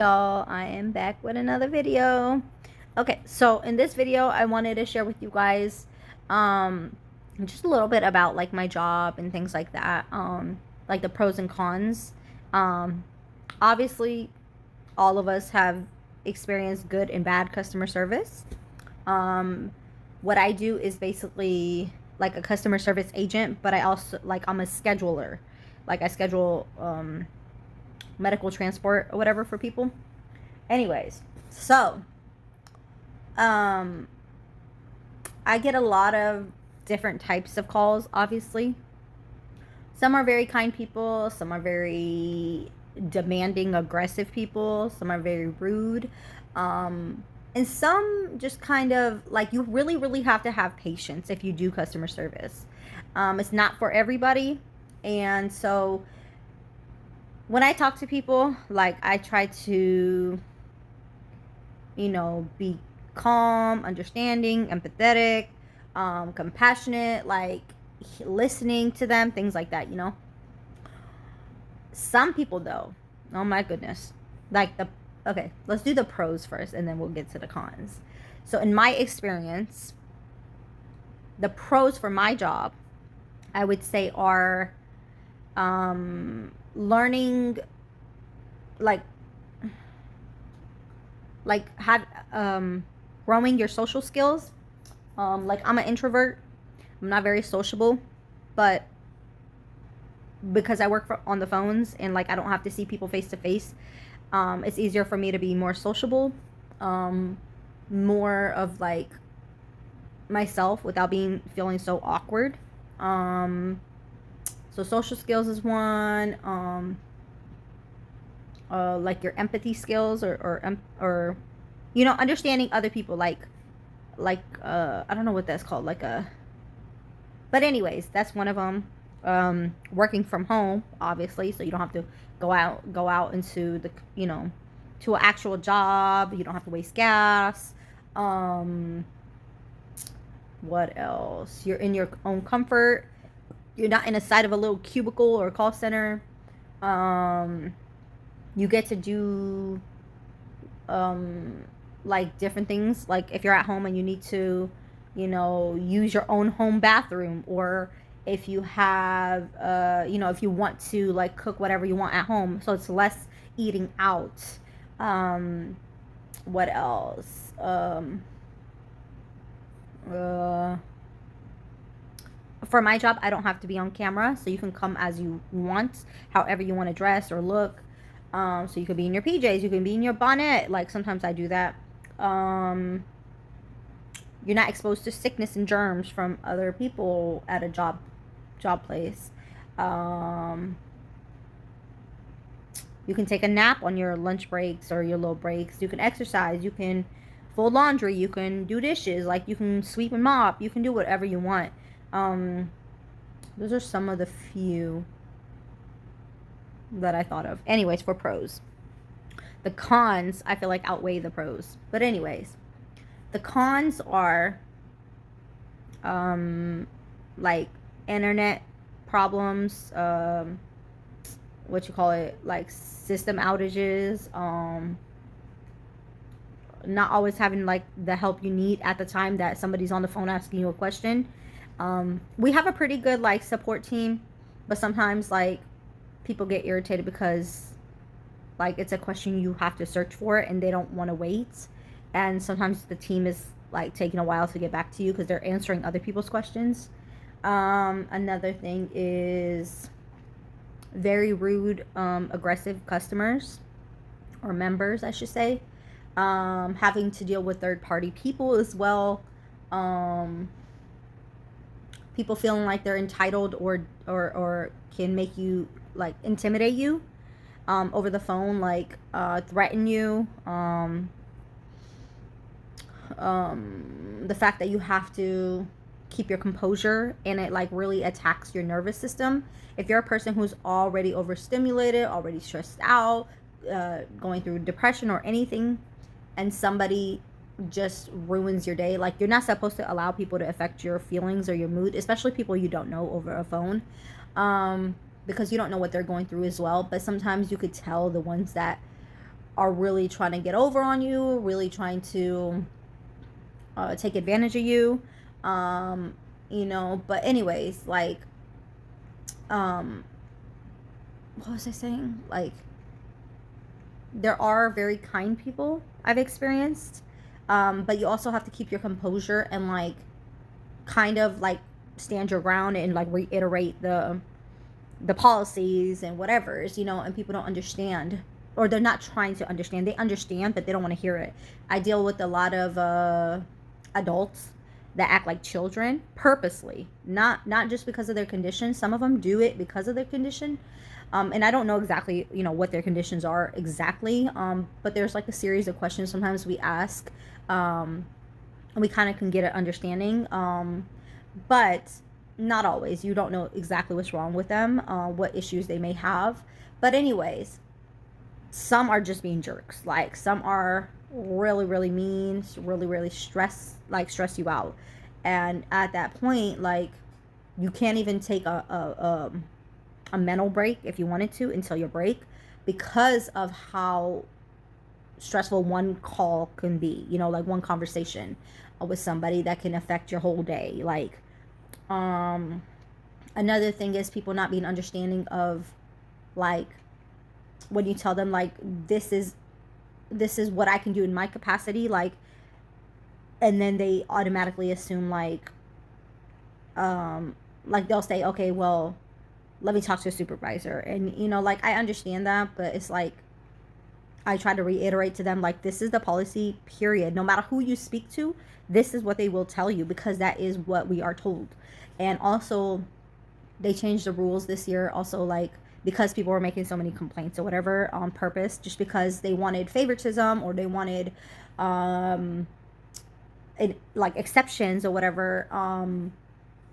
Y'all, I am back with another video. Okay, so in this video I wanted to share with you guys um just a little bit about like my job and things like that, like the pros and cons. um Obviously all of us have experienced good and bad customer service. um what I do is basically like a customer service agent, but I also, like, I'm a scheduler. Like, I schedule medical transport or whatever for people. Anyways, so um I get a lot of different types of calls, obviously. Some are very kind people, some are very demanding, aggressive people, some are very rude. And some just kind of like, you really, really have to have patience if you do customer service. It's not for everybody. And so when I talk to people, like, I try to, be calm, understanding, empathetic, compassionate, like listening to them, things like that. Some people, though, oh my goodness. Okay, let's do the pros first and then we'll get to the cons. So, in my experience, the pros for my job, I would say, are learning, like have growing your social skills. Like, I'm an introvert. I'm not very sociable, but because I work on the phones and, like, I don't have to see people face to face, it's easier for me to be more sociable, more of like myself without feeling so awkward. So social skills is one. Like your empathy skills, or understanding other people, I don't know what that's called, but anyways, that's one of them. Working from home, obviously, so you don't have to go out into to an actual job. You don't have to waste gas. What else? You're in your own comfort. You're not in a side of a little cubicle or call center. You get to do like different things. Like, if you're at home and you need to use your own home bathroom, or if you have if you want to, like, cook whatever you want at home, so it's less eating out. What else? For my job, I don't have to be on camera, so you can come as you want, however you want to dress or look. So you could be in your PJs, you can be in your bonnet. Like, sometimes I do that. You're not exposed to sickness and germs from other people at a job place. You can take a nap on your lunch breaks or your little breaks. You can exercise. You can fold laundry. You can do dishes. Like, you can sweep and mop. You can do whatever you want. Those are some of the few that I thought of. Anyways, for pros. The cons, I feel like, outweigh the pros. But anyways, the cons are like internet problems, like system outages, not always having, like, the help you need at the time that somebody's on the phone asking you a question. We have a pretty good, like, support team, but sometimes, like, people get irritated because, like, it's a question you have to search for and they don't want to wait. And sometimes the team is, like, taking a while to get back to you because they're answering other people's questions. Another thing is very rude, aggressive customers, or members, I should say. Having to deal with third-party people as well. People feeling like they're entitled, or can make you, like, intimidate you over the phone, like, threaten you. The fact that you have to keep your composure, and it, like, really attacks your nervous system. If you're a person who's already overstimulated, already stressed out, going through depression or anything, and somebody just ruins your day, like, you're not supposed to allow people to affect your feelings or your mood, especially people you don't know, over a phone, because you don't know what they're going through as well. But sometimes you could tell the ones that are really trying to get over on you, really trying to take advantage of you. You know, but anyways, like, what was I saying? Like, there are very kind people I've experienced, but you also have to keep your composure and like kind of like stand your ground and like reiterate the policies and whatever's, you know, and people don't understand, or they're not trying to understand. They understand, but they don't want to hear it. I deal with a lot of adults that act like children purposely, not just because of their condition. Some of them do it because of their condition, and I don't know exactly, you know, what their conditions are exactly, but there's like a series of questions sometimes we ask, and we kind of can get an understanding, but not always. You don't know exactly what's wrong with them, what issues they may have. But anyways, some are just being jerks. Like, some are really, really mean, really, really stress you out. And at that point, like, you can't even take a mental break if you wanted to until your break, because of how stressful one call can be, you know, like one conversation with somebody that can affect your whole day. Like, another thing is people not being understanding of, like, when you tell them like, this is what I can do in my capacity, like, and then they automatically assume like they'll say, okay, well, let me talk to a supervisor. And, you know, like, I understand that, but it's like, I try to reiterate to them, like, this is the policy, period. No matter who you speak to, this is what they will tell you, because that is what we are told. And also, they changed the rules this year also, like, because people were making so many complaints or whatever on purpose, just because they wanted favoritism, or they wanted like exceptions or whatever,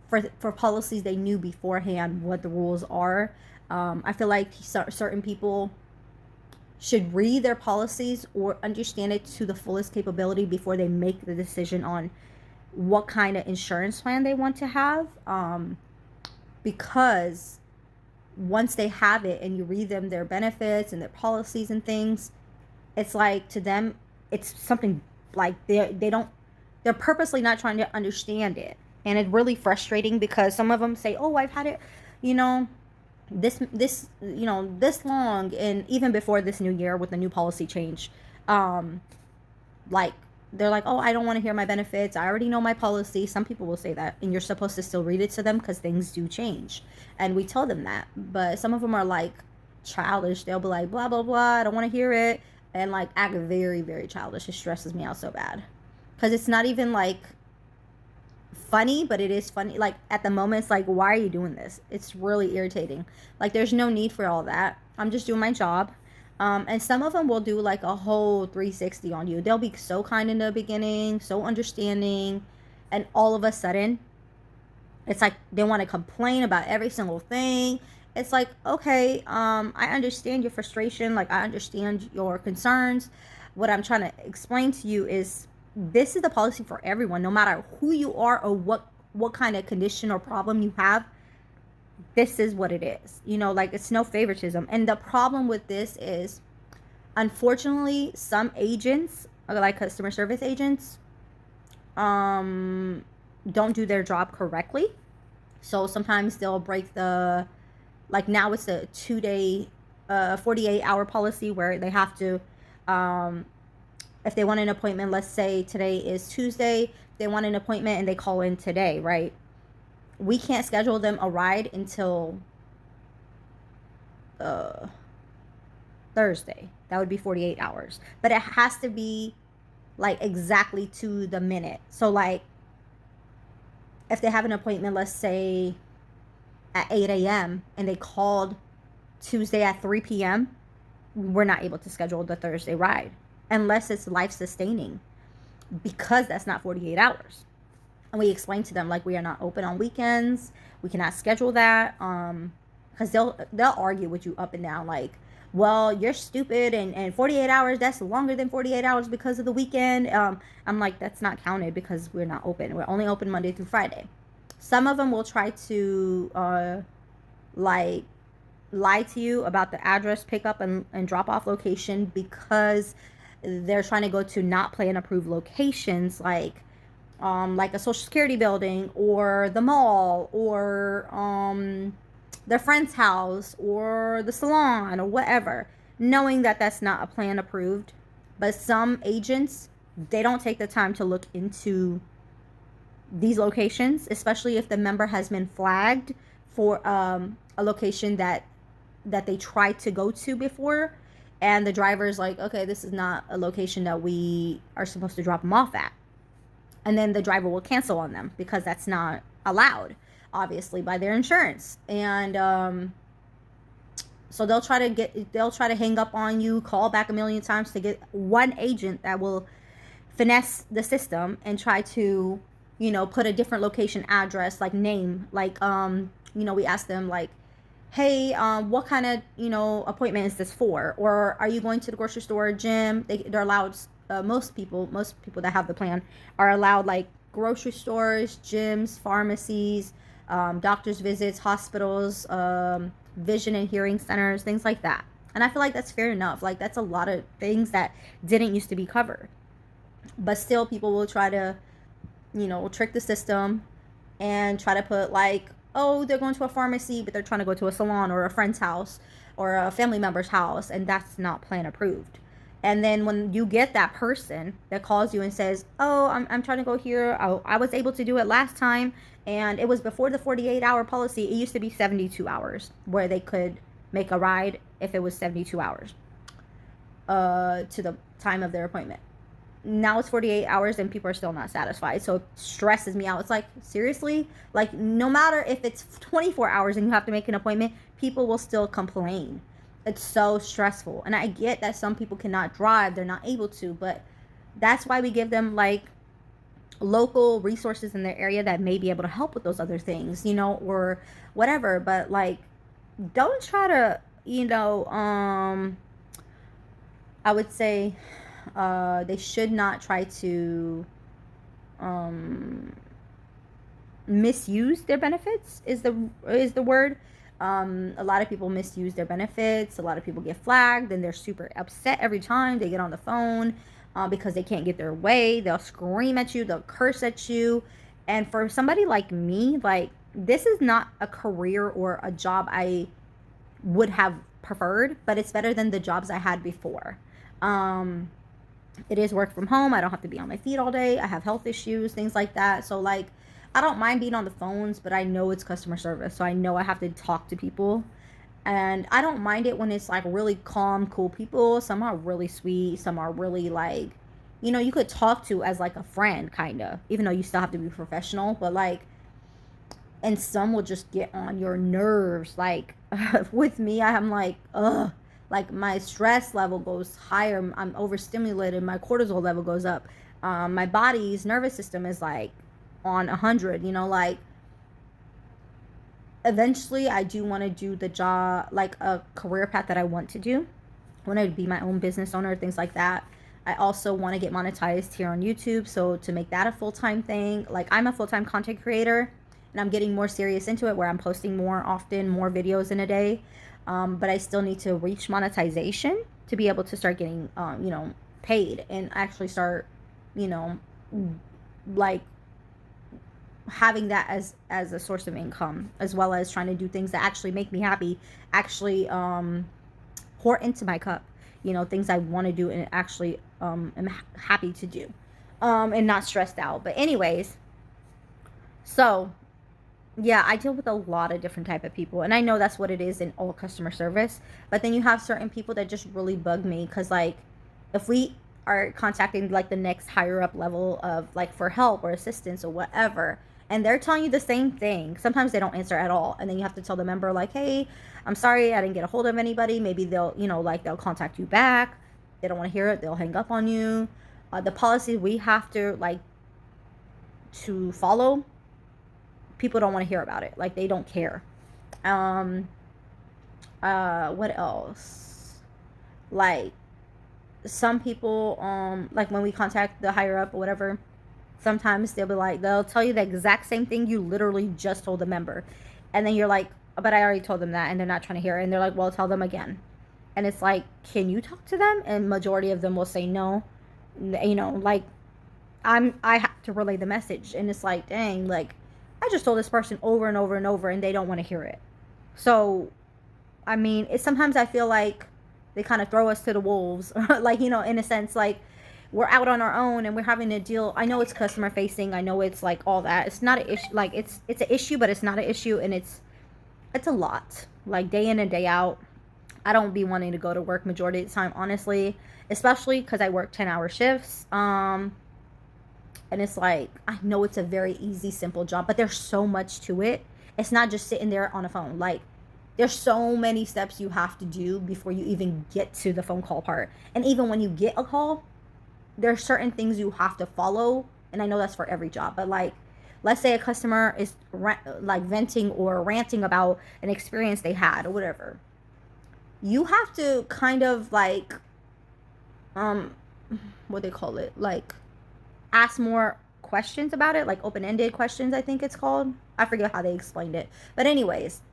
for policies they knew beforehand what the rules are. I feel like certain people should read their policies or understand it to the fullest capability before they make the decision on what kind of insurance plan they want to have, because once they have it and you read them their benefits and their policies and things, it's like, to them, it's something like they're purposely not trying to understand it. And it's really frustrating, because some of them say, oh, I've had it, you know, this you know, this long. And even before this new year with the new policy change, like, they're like, oh, I don't want to hear my benefits, I already know my policy. Some people will say that, and you're supposed to still read it to them, because things do change, and we tell them that. But some of them are like childish. They'll be like, blah blah blah, I don't want to hear it, and like act very, very childish. It stresses me out so bad, because it's not even like funny, but it is funny. Like, at the moment, it's like, why are you doing this? It's really irritating. Like, there's no need for all that. I'm just doing my job. And some of them will do like a whole 360 on you. They'll be so kind in the beginning, so understanding, and all of a sudden, it's like they want to complain about every single thing. It's like, okay, I understand your frustration, like, I understand your concerns. What I'm trying to explain to you is, this is the policy for everyone, no matter who you are or what kind of condition or problem you have. This is what it is, you know, like, it's no favoritism. And the problem with this is, unfortunately, some agents, like customer service agents, don't do their job correctly. So sometimes they'll break the, like, now it's a 2-day 48-hour policy, where they have to, if they want an appointment, let's say today is Tuesday, they want an appointment and they call in today, right? We can't schedule them a ride until Thursday. That would be 48 hours. But it has to be like exactly to the minute. So like, if they have an appointment, let's say at 8 a.m. and they called Tuesday at 3 p.m., we're not able to schedule the Thursday ride unless it's life-sustaining, because that's not 48 hours. And we explain to them, like, we are not open on weekends. We cannot schedule that. Because they'll argue with you up and down, like, well, you're stupid, and 48 hours, that's longer than 48 hours because of the weekend. I'm like, that's not counted, because we're not open. We're only open Monday through Friday. Some of them will try to, like, lie to you about the address, pickup, and drop off location because they're trying to go to not plan approved locations like a social security building or the mall or their friend's house or the salon or whatever, knowing that that's not a plan approved. But some agents, they don't take the time to look into these locations, especially if the member has been flagged for a location that they tried to go to before, and the driver's like, okay, this is not a location that we are supposed to drop them off at, and then the driver will cancel on them because that's not allowed, obviously, by their insurance. And so they'll try to hang up on you, call back a million times to get one agent that will finesse the system and try to, put a different location address, like name, like we ask them like, hey, what kind of, appointment is this for? Or are you going to the grocery store, gym? They're allowed, most people that have the plan are allowed like grocery stores, gyms, pharmacies, doctor's visits, hospitals, vision and hearing centers, things like that. And I feel like that's fair enough. Like, that's a lot of things that didn't used to be covered. But still, people will try to, trick the system and try to put like, oh, they're going to a pharmacy, but they're trying to go to a salon or a friend's house or a family member's house, and that's not plan approved. And then when you get that person that calls you and says, oh, I'm trying to go here. I was able to do it last time, and it was before the 48-hour policy. It used to be 72 hours where they could make a ride if it was 72 hours to the time of their appointment. Now it's 48 hours and people are still not satisfied. So it stresses me out. It's like, seriously? Like, no matter if it's 24 hours and you have to make an appointment, people will still complain. It's so stressful. And I get that some people cannot drive. They're not able to. But that's why we give them, like, local resources in their area that may be able to help with those other things, or whatever. But, like, don't try to, I would say they should not try to misuse their benefits is the word. A lot of people misuse their benefits. A lot of people get flagged and they're super upset every time they get on the phone because they can't get their way. They'll scream at you, they'll curse at you. And for somebody like me, like, this is not a career or a job I would have preferred, but it's better than the jobs I had before. It is work from home. I don't have to be on my feet all day. I have health issues, things like that. So, like, I don't mind being on the phones, but I know it's customer service. So I know I have to talk to people. And I don't mind it when it's, like, really calm, cool people. Some are really sweet. Some are really, like, you could talk to as, like, a friend, kind of. Even though you still have to be professional. But, like, and some will just get on your nerves. Like, with me, I'm like, ugh. Like, my stress level goes higher. I'm overstimulated. My cortisol level goes up. My body's nervous system is, like, on 100. Like, eventually I do want to do the job, like, a career path that I want to do. I want to be my own business owner, things like that. I also want to get monetized here on YouTube. So to make that a full-time thing, like, I'm a full-time content creator, and I'm getting more serious into it where I'm posting more often, more videos in a day. But I still need to reach monetization to be able to start getting, paid and actually start, like, having that as a source of income, as well as trying to do things that actually make me happy, actually pour into my cup, things I want to do and actually am happy to do, and not stressed out. But anyways, so yeah, I deal with a lot of different type of people, and I know that's what it is in all customer service. But then you have certain people that just really bug me, because, like, if we are contacting, like, the next higher up level of, like, for help or assistance or whatever, and they're telling you the same thing, sometimes they don't answer at all, and then you have to tell the member, like, hey, I'm sorry, I didn't get a hold of anybody. Maybe they'll, like, they'll contact you back. They don't want to hear it, they'll hang up on you. The policy we have to, like, to follow, people don't want to hear about it. Like, they don't care. What else? Like, some people, like, when we contact the higher up or whatever, sometimes they'll be like, they'll tell you the exact same thing you literally just told the member. And then you're like, but I already told them that, and they're not trying to hear it. And they're like, well, tell them again. And it's like, can you talk to them? And majority of them will say no. You know, like, I have to relay the message. And it's like, dang, like, I just told this person over and over and over, and they don't want to hear it. So, I mean, sometimes I feel like they kind of throw us to the wolves. Like, you know, in a sense, like, we're out on our own and we're having to deal. I know it's customer facing. I know it's like all that. It's not an issue. Like, it's an issue, but it's not an issue. And it's a lot, like, day in and day out. I don't be wanting to go to work majority of the time, honestly, especially because I work 10-hour shifts. And it's like, I know it's a very easy, simple job, but there's so much to it. It's not just sitting there on a phone. Like, there's so many steps you have to do before you even get to the phone call part. And even when you get a call, there's certain things you have to follow. And I know that's for every job, but like, let's say a customer is like venting or ranting about an experience they had or whatever. You have to kind of like, what they call it, like, ask more questions about it, like open-ended questions, I think it's called. I forget how they explained it, but anyways,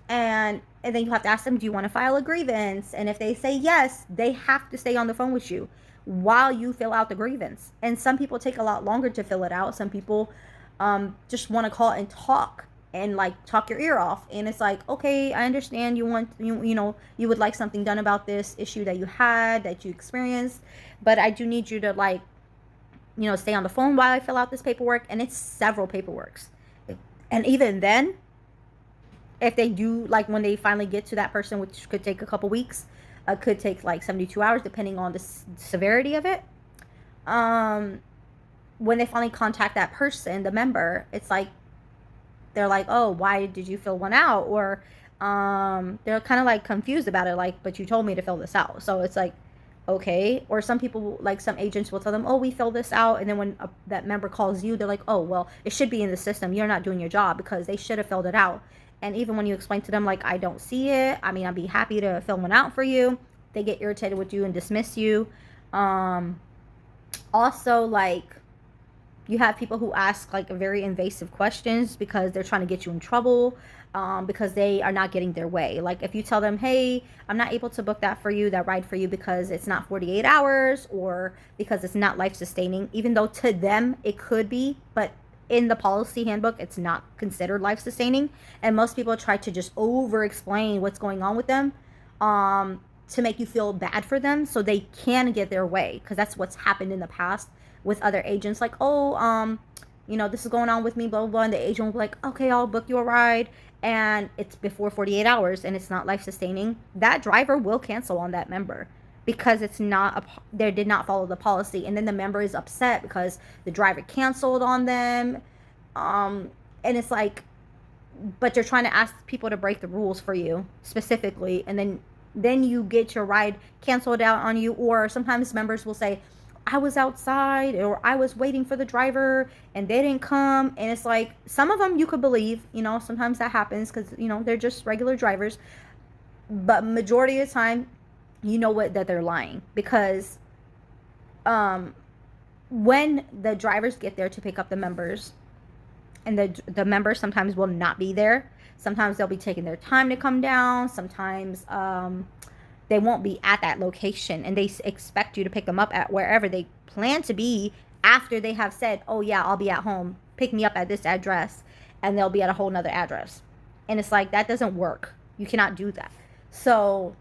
and then you have to ask them, do you want to file a grievance? And if they say yes, they have to stay on the phone with you while you fill out the grievance. And some people take a lot longer to fill it out. Some people just want to call and talk and like talk your ear off. And it's like, okay, I understand you know, you would like something done about this issue that you had, that you experienced, but I do need you to, like, you know, stay on the phone while I fill out this paperwork. And it's several paperworks. And even then, if they do, like, when they finally get to that person, which could take a couple weeks, could take like 72 hours depending on the severity of it. When they finally contact that person, the member, it's like, they're like, oh, why did you fill one out? Or they're kind of like confused about it, like, but you told me to fill this out. So it's like, okay. Or some people, like some agents will tell them, oh, we filled this out. And then when that member calls you, they're like, oh, well, it should be in the system. You're not doing your job because they should have filled it out. And even when you explain to them, like, I don't see it, I mean, I'd be happy to fill one out for you, they get irritated with you and dismiss you. Also, like, you have people who ask like very invasive questions because they're trying to get you in trouble, because they are not getting their way. Like, if you tell them, hey, I'm not able to book that for you, that ride for you, because it's not 48 hours or because it's not life sustaining, even though to them it could be, but in the policy handbook, it's not considered life sustaining. And most people try to just over explain what's going on with them, to make you feel bad for them so they can get their way. Because that's what's happened in the past with other agents. Like, oh, you know, this is going on with me, blah, blah, blah. And the agent will be like, okay, I'll book you a ride. And it's before 48 hours and it's not life sustaining. That driver will cancel on that member because it's not they did not follow the policy. And then the member is upset because the driver canceled on them. And it's like, but you're trying to ask people to break the rules for you specifically. And then you get your ride canceled out on you. Or sometimes members will say, I was outside, or I was waiting for the driver and they didn't come. And it's like, some of them you could believe, you know, sometimes that happens because, you know, they're just regular drivers. But majority of the time, you know what, that they're lying. Because when the drivers get there to pick up the members, and the members sometimes will not be there. Sometimes they'll be taking their time to come down. Sometimes they won't be at that location, and they expect you to pick them up at wherever they plan to be after they have said, oh yeah, I'll be at home, pick me up at this address, and they'll be at a whole nother address. And it's like, that doesn't work. You cannot do that. So,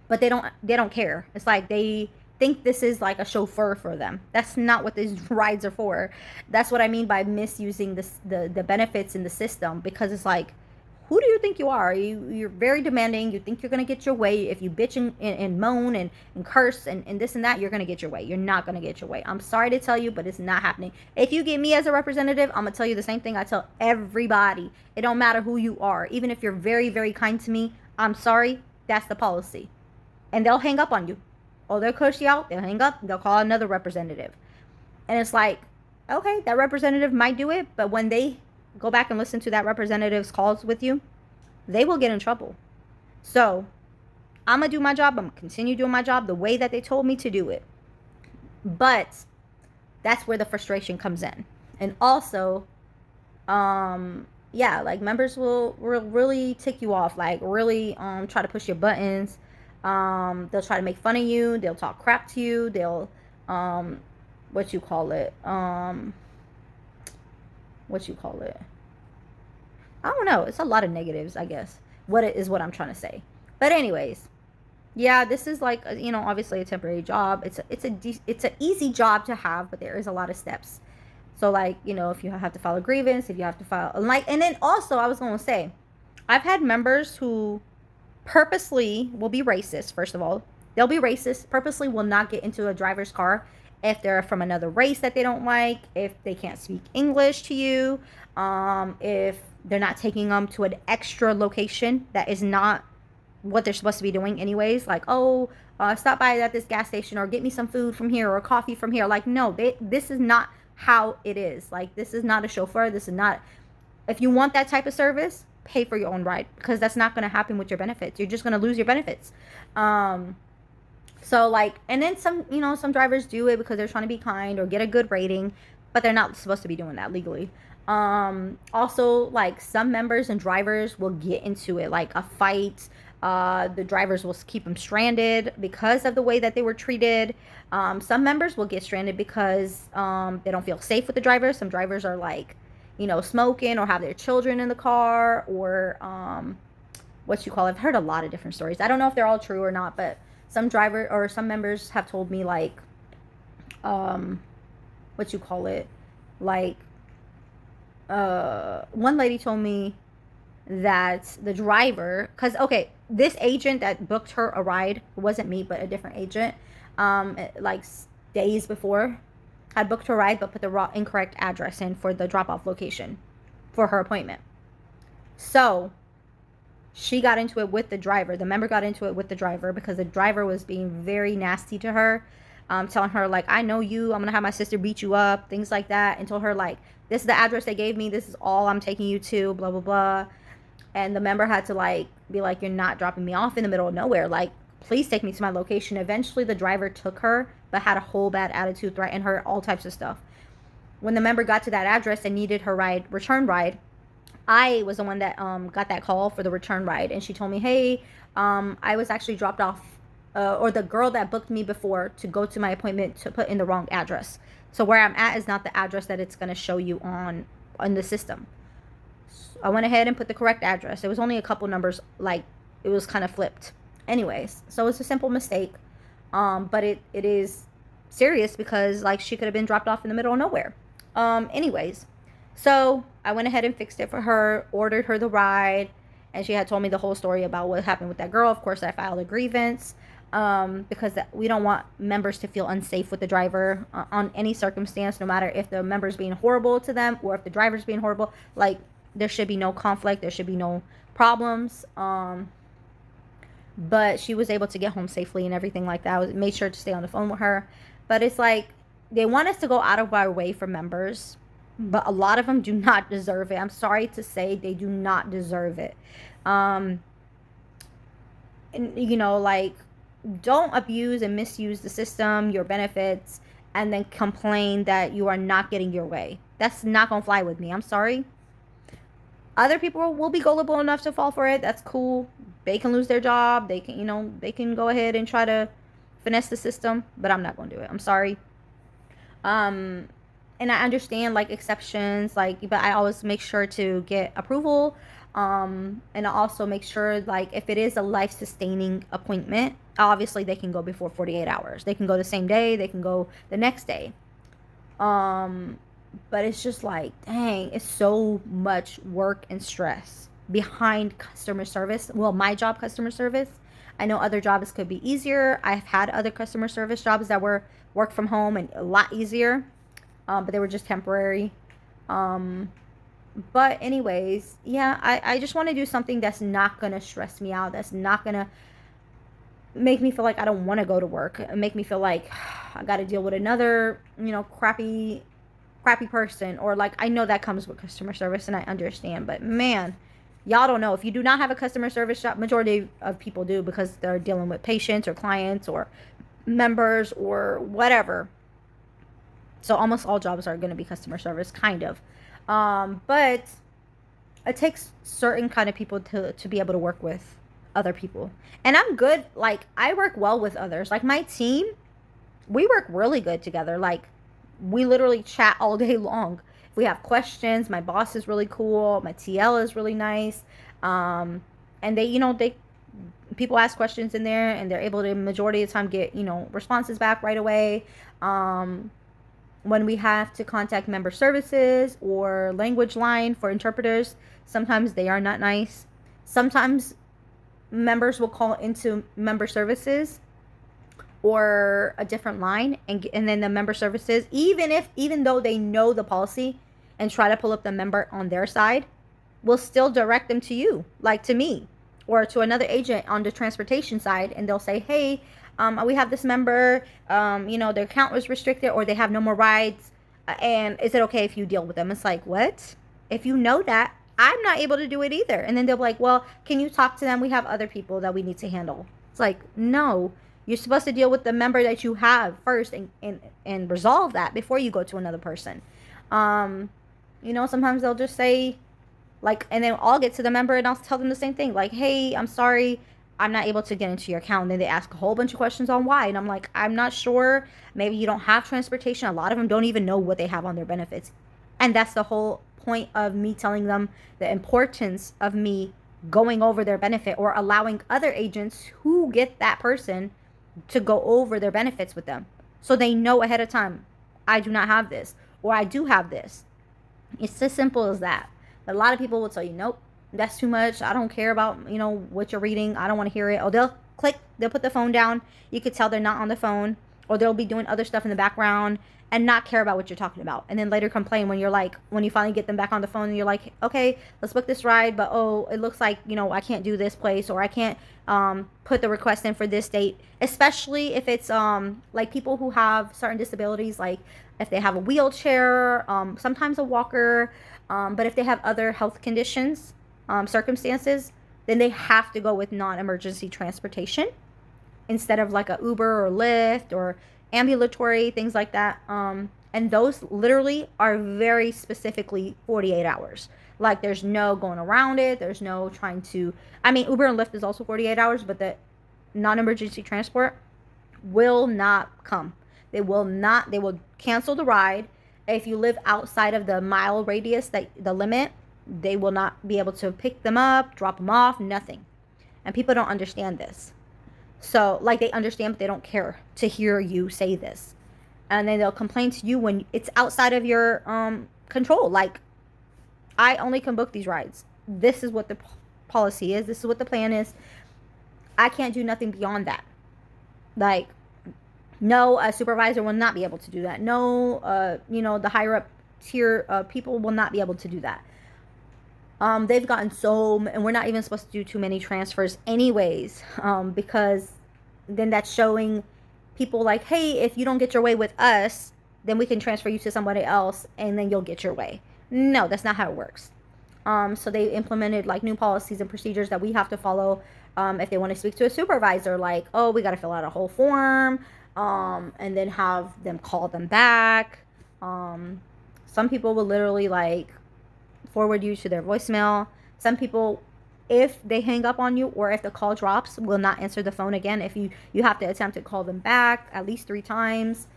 but they don't care. It's like they think this is like a chauffeur for them. That's not what these rides are for. That's what I mean by misusing the benefits in the system. Because it's like, who do you think you are? You're very demanding. You think you're going to get your way. If you bitch and moan and curse and this and that, you're going to get your way. You're not going to get your way. I'm sorry to tell you, but it's not happening. If you get me as a representative, I'm going to tell you the same thing I tell everybody. It don't matter who you are. Even if you're very, very kind to me, I'm sorry. That's the policy. And they'll hang up on you. Or they'll curse you out. They'll hang up. They'll call another representative. And it's like, okay, that representative might do it, but when they go back and listen to that representative's calls with you, they will get in trouble. So I'm going to do my job. I'm going to continue doing my job the way that they told me to do it. But that's where the frustration comes in. And also, yeah, like members will really tick you off, like really try to push your buttons. They'll try to make fun of you, they'll talk crap to you, they'll um what you call it? What you call it? I don't know. It's a lot of negatives, I guess. What it is what I'm trying to say. But anyways, yeah, this is like obviously a temporary job. It's a easy job to have, but there is a lot of steps. So like, if you have to file a grievance, if you have to file like, and then also I was going to say, I've had members who purposely will be racist. First of all, they'll be racist, purposely will not get into a driver's car if they're from another race that they don't like, if they can't speak English to you, if they're not taking them to an extra location that is not what they're supposed to be doing anyways, like, oh, stop by at this gas station or get me some food from here or coffee from here. Like, no, this is not how it is. Like, this is not a chauffeur. This is not, if you want that type of service, pay for your own ride, because that's not going to happen with your benefits. You're just going to lose your benefits. So like, and then some drivers do it because they're trying to be kind or get a good rating, but they're not supposed to be doing that legally. Also, like, some members and drivers will get into it, like a fight. The drivers will keep them stranded because of the way that they were treated. Some members will get stranded because they don't feel safe with the drivers. Some drivers are like, smoking or have their children in the car, or what you call it. I've heard a lot of different stories. I don't know if they're all true or not, but some driver or some members have told me, like, what you call it, like, one lady told me that the driver, because okay, this agent that booked her a ride, wasn't me but a different agent, like days before, had booked her ride but put the incorrect address in for the drop-off location for her appointment. So she got into it with the driver. The member got into it with the driver because the driver was being very nasty to her, telling her, like, I know you, I'm gonna have my sister beat you up, things like that, and told her, like, this is the address they gave me, this is all I'm taking you to, blah blah blah. And the member had to, like, be like, you're not dropping me off in the middle of nowhere, like, please take me to my location. Eventually the driver took her, but had a whole bad attitude, threatened her, all types of stuff. When the member got to that address and needed her return ride, I was the one that got that call for the return ride, and she told me, hey, I was actually dropped off, or the girl that booked me before to go to my appointment to put in the wrong address. So where I'm at is not the address that it's going to show you on the system. So I went ahead and put the correct address. It was only a couple numbers, like, it was kind of flipped. Anyways, so it's a simple mistake, but it is serious because, like, she could have been dropped off in the middle of nowhere. Anyways, so I went ahead and fixed it for her, ordered her the ride, and she had told me the whole story about what happened with that girl. Of course, I filed a grievance, because we don't want members to feel unsafe with the driver, on any circumstance, no matter if the member's being horrible to them or if the driver's being horrible. Like, there should be no conflict, there should be no problems. But she was able to get home safely and everything like that. I made sure to stay on the phone with her. But it's like, they want us to go out of our way for members, but a lot of them do not deserve it. I'm sorry to say, they do not deserve it. And, like, don't abuse and misuse the system, your benefits, and then complain that you are not getting your way. That's not gonna fly with me. I'm sorry. Other people will be gullible enough to fall for it. That's cool. They can lose their job. They can, they can go ahead and try to finesse the system, but I'm not gonna do it. I'm sorry. And I understand, like, exceptions, like, but I always make sure to get approval. And I also make sure, like, if it is a life-sustaining appointment, obviously they can go before 48 hours. They can go the same day, they can go the next day. But it's just like, dang, it's so much work and stress behind customer service. Well, my job, customer service. I know other jobs could be easier. I've had other customer service jobs that were work from home and a lot easier, but they were just temporary. But anyways, yeah, I just want to do something that's not going to stress me out, that's not going to make me feel like I don't want to go to work, and make me feel like I got to deal with another, crappy person. Or, like, I know that comes with customer service and I understand, but man, y'all don't know. If you do not have a customer service job, majority of people do, because they're dealing with patients or clients or members or whatever. So almost all jobs are going to be customer service, kind of. But it takes certain kind of people to be able to work with other people. And I'm good, like I work well with others. Like my team, we work really good together. Like we literally chat all day long. If we have questions, my boss is really cool, my TL is really nice. Um and they, they people ask questions in there and they're able to majority of the time get, responses back right away. Um when we have to contact member services or language line for interpreters, sometimes they are not nice. Sometimes members will call into member services or a different line, and then the member services, even though they know the policy and try to pull up the member on their side, will still direct them to you, like to me or to another agent on the transportation side, and they'll say, hey, we have this member, their account was restricted or they have no more rides, and is it okay if you deal with them? It's like, what? If you know that, I'm not able to do it either. And then they'll be like, well, can you talk to them? We have other people that we need to handle. It's like, no, you're supposed to deal with the member that you have first, and resolve that before you go to another person. Sometimes they'll just say, like, and then I'll get to the member and I'll tell them the same thing. Like, hey, I'm sorry, I'm not able to get into your account. And then they ask a whole bunch of questions on why. And I'm like, I'm not sure. Maybe you don't have transportation. A lot of them don't even know what they have on their benefits. And that's the whole point of me telling them the importance of me going over their benefit or allowing other agents who get that person to go over their benefits with them. So they know ahead of time, I do not have this, or I do have this. It's as simple as that. A lot of people will tell you, nope, that's too much. I don't care about, what you're reading. I don't want to hear it. Or they'll put the phone down. You could tell they're not on the phone, or they'll be doing other stuff in the background and not care about what you're talking about. And then later complain when you finally get them back on the phone and you're like, okay, let's book this ride. But, oh, it looks like, I can't do this place, or I can't put the request in for this date, especially if it's like people who have certain disabilities, like if they have a wheelchair, sometimes a walker, but if they have other health conditions, circumstances, then they have to go with non-emergency transportation instead of like a Uber or Lyft or ambulatory, things like that. And those literally are very specifically 48 hours. Like there's no going around it. There's no trying to, Uber and Lyft is also 48 hours, but the non-emergency transport will not come. They will cancel the ride. If you live outside of the mile radius, the limit, they will not be able to pick them up, drop them off, nothing. And people don't understand this. So, like, they understand, but they don't care to hear you say this. And then they'll complain to you when it's outside of your control. Like, I only can book these rides. This is what the policy is. This is what the plan is. I can't do nothing beyond that. Like, no, a supervisor will not be able to do that. No, the higher up tier people will not be able to do that. They've gotten and we're not even supposed to do too many transfers anyways, because then that's showing people like, hey, if you don't get your way with us, then we can transfer you to somebody else and then you'll get your way. No, that's not how it works. So they implemented like new policies and procedures that we have to follow. If they want to speak to a supervisor, like, oh, we got to fill out a whole form, and then have them call them back. Some people will literally like forward you to their voicemail. Some people, if they hang up on you or if the call drops, will not answer the phone again. If you have to attempt to call them back at least 3 times.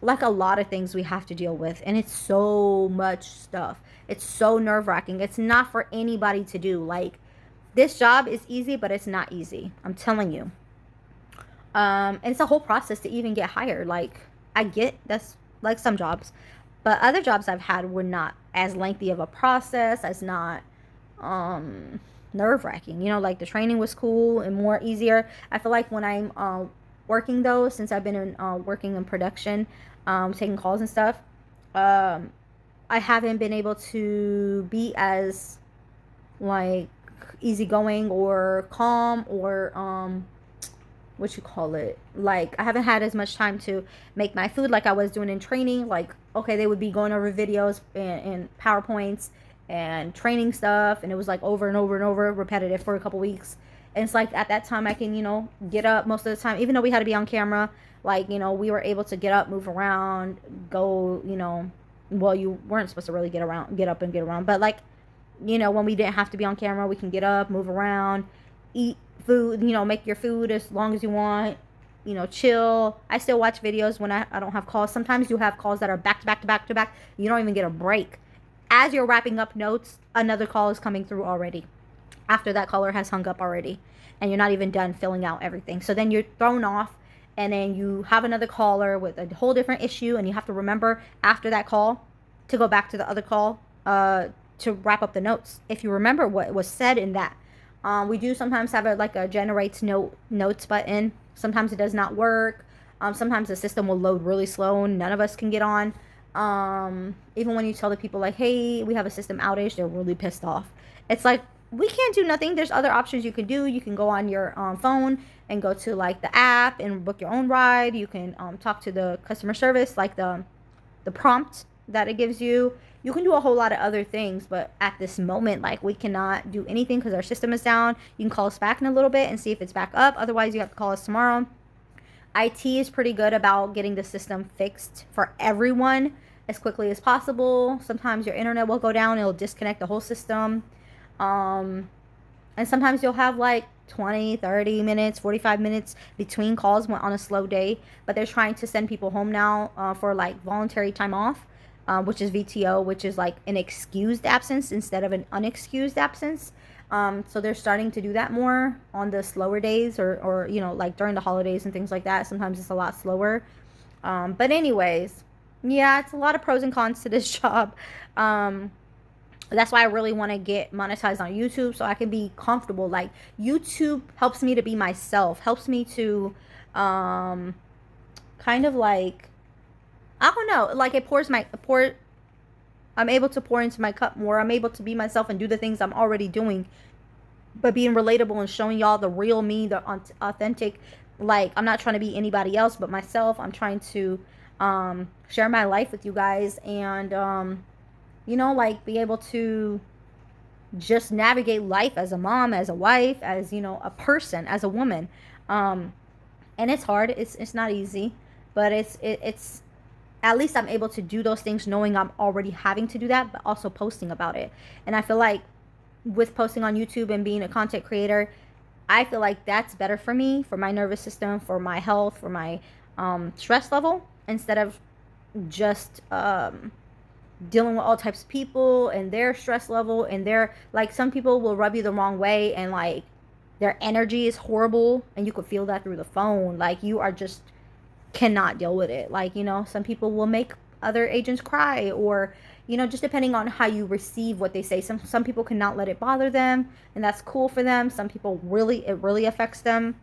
Like a lot of things we have to deal with, and it's so much stuff. It's so nerve-wracking. It's not for anybody to do. Like, this job is easy, but it's not easy, I'm telling you. And it's a whole process to even get hired. Like, I get that's like some jobs, but other jobs I've had were not as lengthy of a process, as not nerve-wracking. Like the training was cool and more easier. I feel like when I'm working though, since I've been working in production, taking calls and stuff, I haven't been able to be as like easygoing or calm or what you call it, like I haven't had as much time to make my food like I was doing in training. Like, okay, they would be going over videos and PowerPoints and training stuff, and it was like over and over and over repetitive for a couple weeks. And it's like at that time I can get up most of the time, even though we had to be on camera. Like, we were able to get up, move around, go, well, you weren't supposed to really get up and get around, but like You know, when we didn't have to be on camera, we can get up, move around, eat food, you know, make your food as long as you want, you know, chill. I still watch videos when I don't have calls. Sometimes you have calls that are back to back to back to back. You don't even get a break. As you're wrapping up notes, another call is coming through already. After that caller has hung up already. And you're not even done filling out everything. So then you're thrown off, and then you have another caller with a whole different issue, and you have to remember after that call to go back to the other call to wrap up the notes. If you remember what was said in that. We do sometimes have like a generates notes button. Sometimes it does not work. Sometimes the system will load really slow and none of us can get on. Even when you tell the people like, hey, we have a system outage, they're really pissed off. It's like, we can't do nothing. There's other options you can do. You can go on your phone and go to like the app and book your own ride. You can talk to the customer service, like the prompt that it gives you. You can do a whole lot of other things, but at this moment, like, we cannot do anything because our system is down. You can call us back in a little bit and see if it's back up. Otherwise, you have to call us tomorrow. IT is pretty good about getting the system fixed for everyone as quickly as possible. Sometimes your internet will go down. It'll disconnect the whole system. And sometimes you'll have like 20, 30 minutes, 45 minutes between calls on a slow day. But they're trying to send people home now for like voluntary time off, which is VTO, which is like an excused absence instead of an unexcused absence. So they're starting to do that more on the slower days or you know, like during the holidays and things like that. Sometimes it's a lot slower. But anyways, yeah, it's a lot of pros and cons to this job. That's why I really want to get monetized on YouTube so I can be comfortable. Like, YouTube helps me to be myself, helps me to kind of like, I don't know, like I'm able to pour into my cup more. I'm able to be myself and do the things I'm already doing, but being relatable and showing y'all the real me, the authentic, like, I'm not trying to be anybody else but myself. I'm trying to share my life with you guys and you know, like, be able to just navigate life as a mom, as a wife, as, you know, a person, as a woman. And it's hard. It's not easy, but it's at least I'm able to do those things knowing I'm already having to do that, but also posting about it. And I feel like with posting on YouTube and being a content creator, I feel like that's better for me, for my nervous system, for my health, for my stress level, instead of just dealing with all types of people and their stress level and their, like, some people will rub you the wrong way and like their energy is horrible and you could feel that through the phone. Like, you are just cannot deal with it. Like, you know, some people will make other agents cry, or, you know, just depending on how you receive what they say. Some people cannot let it bother them, and that's cool for them. Some people it really affects them.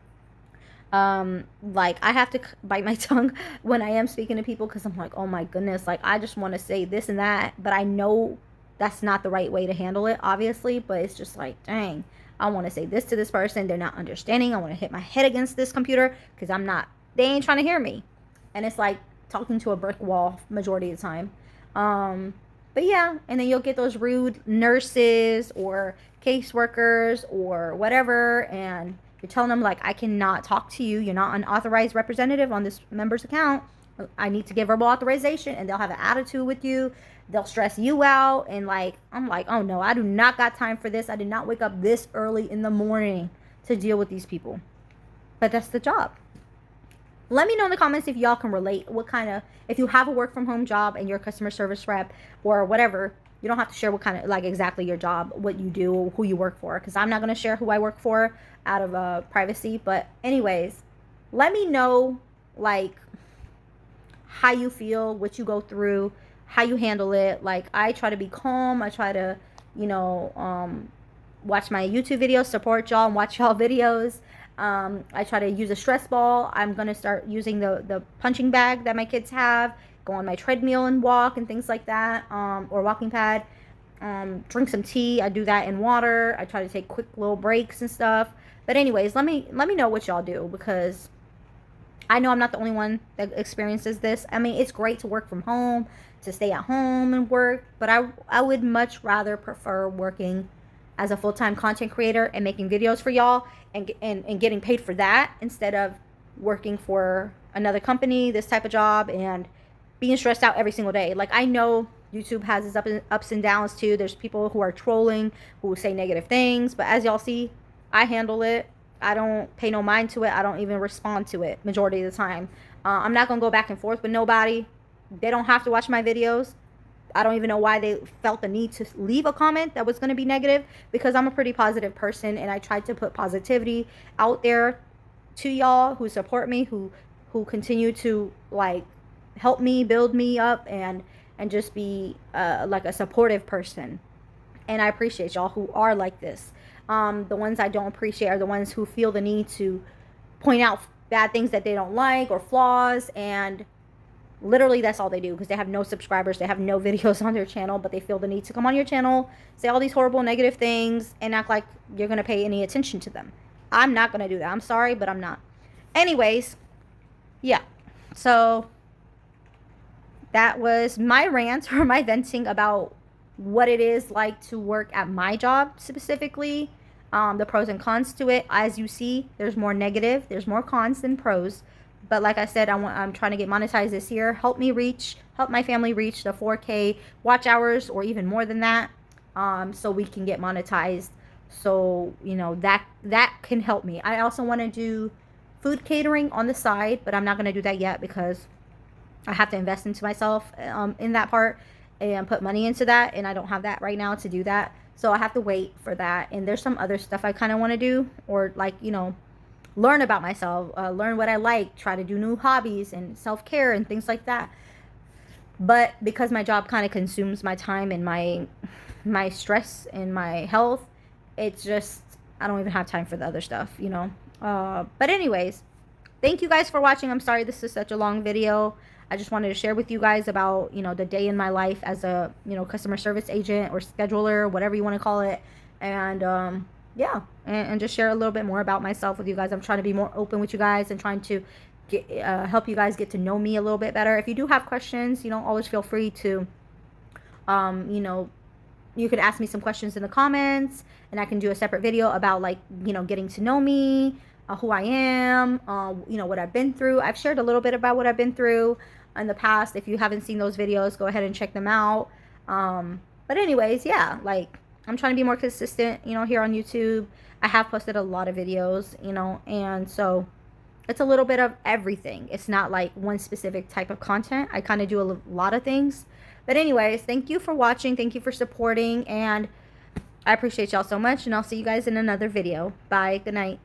Like, I have to bite my tongue when I am speaking to people because I'm like, oh my goodness, like, I just want to say this and that, but I know that's not the right way to handle it, obviously. But it's just like, dang, I want to say this to this person, they're not understanding. I want to hit my head against this computer because they ain't trying to hear me. And it's like talking to a brick wall majority of the time. But yeah, and then you'll get those rude nurses or caseworkers or whatever, and you're telling them, like, I cannot talk to you. You're not an authorized representative on this member's account. I need to give verbal authorization. And they'll have an attitude with you. They'll stress you out. And, like, I'm like, oh, no, I do not got time for this. I did not wake up this early in the morning to deal with these people. But that's the job. Let me know in the comments if y'all can relate. If you have a work from home job and you're a customer service rep or whatever, you don't have to share what kind of, like, exactly your job, what you do, who you work for, because I'm not going to share who I work for out of privacy. But anyways, let me know, like, how you feel, what you go through, how you handle it. Like, I try to be calm. I try to, you know, watch my YouTube videos, support y'all, and watch y'all videos. I try to use a stress ball. I'm going to start using the punching bag that my kids have, go on my treadmill and walk and things like that, or walking pad. Drink some tea. I do that in water. I try to take quick little breaks and stuff. But anyways, let me know what y'all do, because I know I'm not the only one that experiences this. I mean, it's great to work from home, to stay at home and work, but I would much rather prefer working as a full-time content creator and making videos for y'all and getting paid for that, instead of working for another company, this type of job, and being stressed out every single day. Like, I know YouTube has its ups and downs too. There's people who are trolling, who say negative things, but as y'all see, I handle it. I don't pay no mind to it. I don't even respond to it majority of the time. I'm not gonna go back and forth with nobody. They don't have to watch my videos. I don't even know why they felt the need to leave a comment that was going to be negative, because I'm a pretty positive person and I tried to put positivity out there to y'all who support me, who continue to like help me, build me up, and just be like a supportive person. And I appreciate y'all who are like this. The ones I don't appreciate are the ones who feel the need to point out bad things that they don't like or flaws, and literally that's all they do, because they have no subscribers, they have no videos on their channel, but they feel the need to come on your channel, say all these horrible negative things, and act like you're going to pay any attention to them. I'm not going to do that. I'm sorry, but I'm not. Anyways, yeah. So that was my rant or my venting about what it is like to work at my job specifically, the pros and cons to it. As you see, there's more negative, there's more cons than pros. But like I said, I'm trying to get monetized this year. Help my family reach the 4K watch hours, or even more than that, so we can get monetized. So, you know, that can help me. I also want to do food catering on the side, but I'm not going to do that yet because I have to invest into myself in that part and put money into that, and I don't have that right now to do that. So I have to wait for that. And there's some other stuff I kind of want to do, or like, you know, learn about myself, learn what I like, try to do new hobbies and self-care and things like that. But because my job kind of consumes my time and my stress and my health, it's just, I don't even have time for the other stuff, you know. But anyways, thank you guys for watching. I'm sorry this is such a long video. I just wanted to share with you guys about, you know, the day in my life as a, you know, customer service agent or scheduler, whatever you want to call it. And yeah, and just share a little bit more about myself with you guys. I'm trying to be more open with you guys and trying to get, help you guys get to know me a little bit better. If you do have questions, you know, always feel free to, you know, you could ask me some questions in the comments, and I can do a separate video about, like, you know, getting to know me, who I am, you know, what I've been through. I've shared a little bit about what I've been through in the past. If you haven't seen those videos, go ahead and check them out. But anyways, yeah, like, I'm trying to be more consistent, you know, here on YouTube. I have posted a lot of videos, you know, and so it's a little bit of everything. It's not like one specific type of content. I kind of do a lot of things. But anyways, thank you for watching. Thank you for supporting, and I appreciate y'all so much, and I'll see you guys in another video. Bye. Good night.